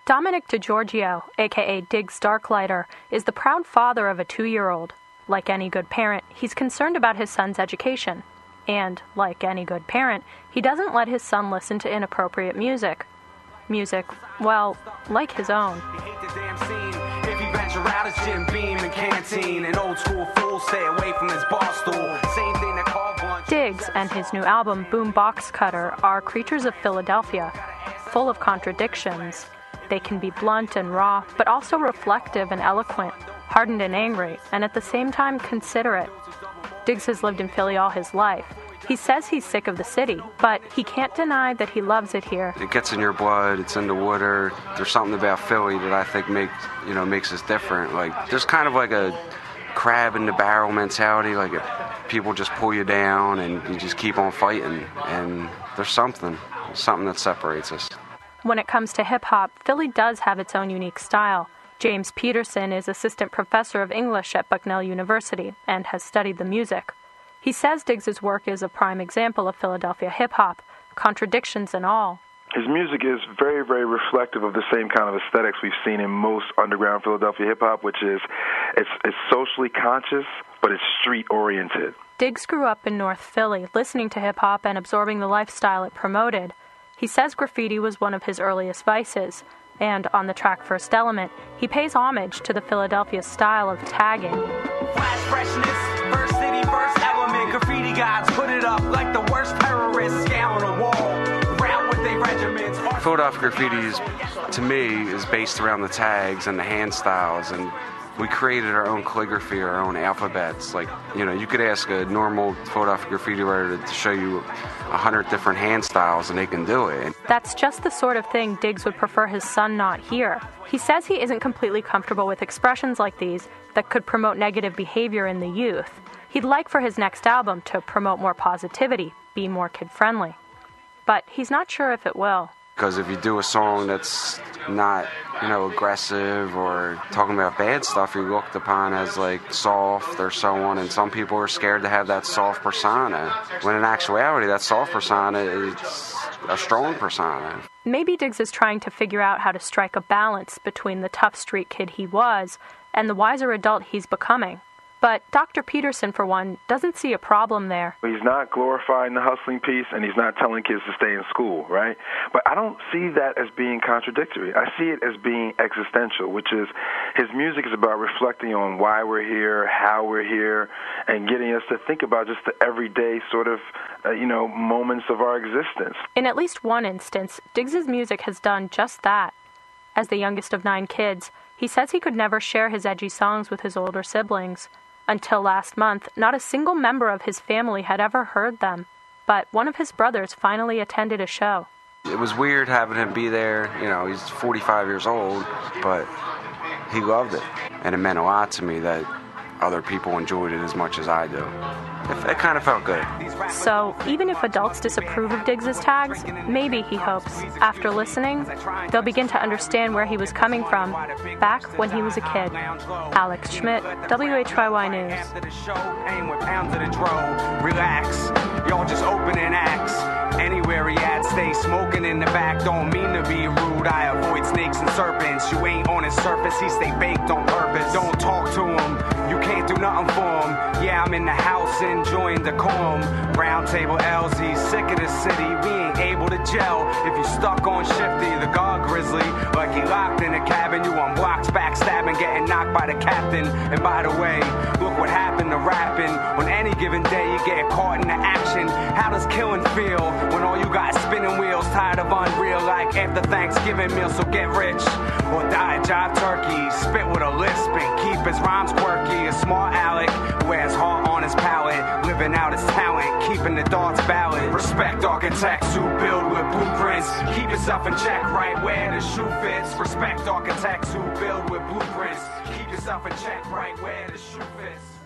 Dominic DiGiorgio, a.k.a. Diggs Darklighter, is the proud father of a 2-year-old. Like any good parent, he's concerned about his son's education. And, like any good parent, he doesn't let his son listen to inappropriate music. Music, well, like his own. Diggs and his new album, Boom Box Cutter, are creatures of Philadelphia, full of contradictions. They can be blunt and raw, but also reflective and eloquent, hardened and angry, and at the same time considerate. Diggs has lived in Philly all his life. He says he's sick of the city, but he can't deny that he loves it here. It gets in your blood, it's in the water. There's something about Philly that I think makes us different. Like, there's kind of like a crab in the barrel mentality, like people just pull you down and you just keep on fighting, and there's something that separates us. When it comes to hip-hop, Philly does have its own unique style. James Peterson is assistant professor of English at Bucknell University and has studied the music. He says Diggs' work is a prime example of Philadelphia hip-hop, contradictions and all. His music is very, very reflective of the same kind of aesthetics we've seen in most underground Philadelphia hip-hop, which is it's socially conscious, but it's street-oriented. Diggs grew up in North Philly, listening to hip-hop and absorbing the lifestyle it promoted. He says graffiti was one of his earliest vices, and on the track First Element, he pays homage to the Philadelphia style of tagging. Flash freshness, first city, first element, graffiti gods put it up like the worst terrorists, scaling a wall, round with their regiments. Philadelphia graffiti, to me, is based around the tags and the hand styles, and we created our own calligraphy, our own alphabets. Like, you could ask a normal Philadelphia graffiti writer to show you 100 different hand styles, and they can do it. That's just the sort of thing Diggs would prefer his son not hear. He says he isn't completely comfortable with expressions like these that could promote negative behavior in the youth. He'd like for his next album to promote more positivity, be more kid-friendly. But he's not sure if it will. Because if you do a song that's not, aggressive or talking about bad stuff, you're looked upon as like soft or so on, and some people are scared to have that soft persona. When in actuality, that soft persona is a strong persona. Maybe Diggs is trying to figure out how to strike a balance between the tough street kid he was and the wiser adult he's becoming. But Dr. Peterson, for one, doesn't see a problem there. He's not glorifying the hustling piece, and he's not telling kids to stay in school, right? But I don't see that as being contradictory. I see it as being existential, which is his music is about reflecting on why we're here, how we're here, and getting us to think about just the everyday sort of, moments of our existence. In at least one instance, Diggs' music has done just that. As the youngest of 9 kids, he says he could never share his edgy songs with his older siblings. Until last month, not a single member of his family had ever heard them. But one of his brothers finally attended a show. It was weird having him be there. He's 45 years old, but he loved it. And it meant a lot to me that other people enjoyed it as much as I do. It kind of felt good. So, even if adults disapprove of Diggs' tags, maybe, he hopes, after listening, they'll begin to understand where he was coming from back when he was a kid. Alex Schmidt, WHYY News. Relax, y'all just opening acts. Anywhere he at, stay smoking in the back. Don't mean to be rude, I avoid snakes and serpents. You ain't on his surface, he stay baked on purpose. Don't talk to him, you can't do nothing for him. Yeah, I'm in the house enjoying the calm. Round table L's, he's sick of the city. We ain't able to gel. If you stuck on Shifty, the guard grizzly, like he locked in a cabin, you on blocks backstabbing, getting knocked by the captain. And by the way, look what happened to rapping. On any given day, you get caught in the action. How does killing feel when all you got is spinning wheels? Tired of unreal, like after Thanksgiving meal, so get rich or die, jive turkey. Spit with a lisp and keep his rhymes quirky. A smart Alec who has heart on his palate, living out his talent, keeping the thoughts valid. Respect architects who build with blueprints. Keep yourself in check right where the shoe fits. Respect architects who build with blueprints. Keep yourself in check right where the shoe fits.